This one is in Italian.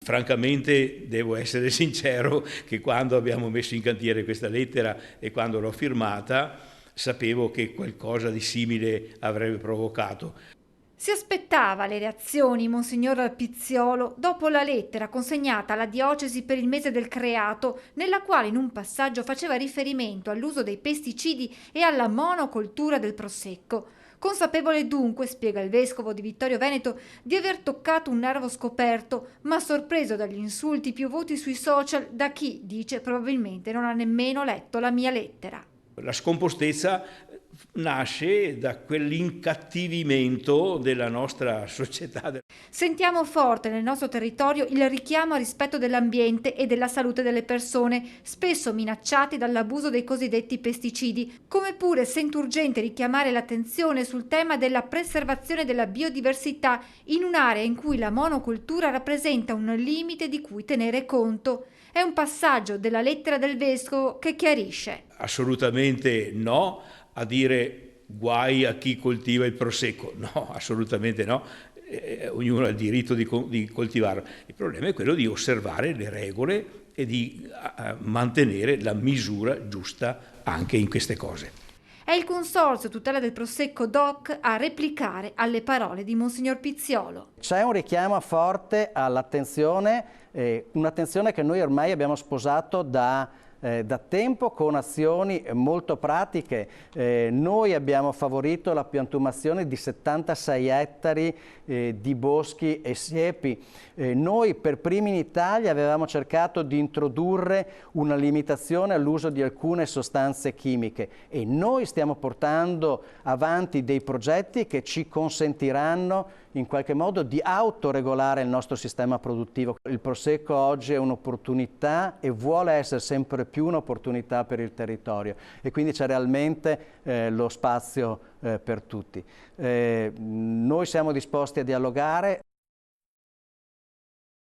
Francamente devo essere sincero che quando abbiamo messo in cantiere questa lettera e quando l'ho firmata sapevo che qualcosa di simile avrebbe provocato. Si aspettava le reazioni Monsignor Pizziolo dopo la lettera consegnata alla diocesi per il mese del creato, nella quale in un passaggio faceva riferimento all'uso dei pesticidi e alla monocoltura del prosecco. Consapevole dunque, spiega il vescovo di Vittorio Veneto, di aver toccato un nervo scoperto, ma sorpreso dagli insulti piovuti sui social da chi, dice, probabilmente non ha nemmeno letto la mia lettera. La scompostezza nasce da quell'incattivimento della nostra società. Sentiamo forte nel nostro territorio il richiamo al rispetto dell'ambiente e della salute delle persone, spesso minacciati dall'abuso dei cosiddetti pesticidi, come pure sento urgente richiamare l'attenzione sul tema della preservazione della biodiversità in un'area in cui la monocultura rappresenta un limite di cui tenere conto. È un passaggio della lettera del vescovo che chiarisce. Assolutamente no a dire guai a chi coltiva il prosecco, no, assolutamente no, ognuno ha il diritto di coltivarlo. Il problema è quello di osservare le regole e di mantenere la misura giusta anche in queste cose. È il Consorzio Tutela del Prosecco DOC a replicare alle parole di Monsignor Pizziolo. C'è un richiamo forte all'attenzione, un'attenzione che noi ormai abbiamo sposato da tempo con azioni molto pratiche. Noi abbiamo favorito la piantumazione di 76 ettari di boschi e siepi. Noi per primi in Italia avevamo cercato di introdurre una limitazione all'uso di alcune sostanze chimiche e noi stiamo portando avanti dei progetti che ci consentiranno in qualche modo di autoregolare il nostro sistema produttivo. Il Prosecco oggi è un'opportunità e vuole essere sempre più un'opportunità per il territorio e quindi c'è realmente lo spazio per tutti. Noi siamo disposti a dialogare.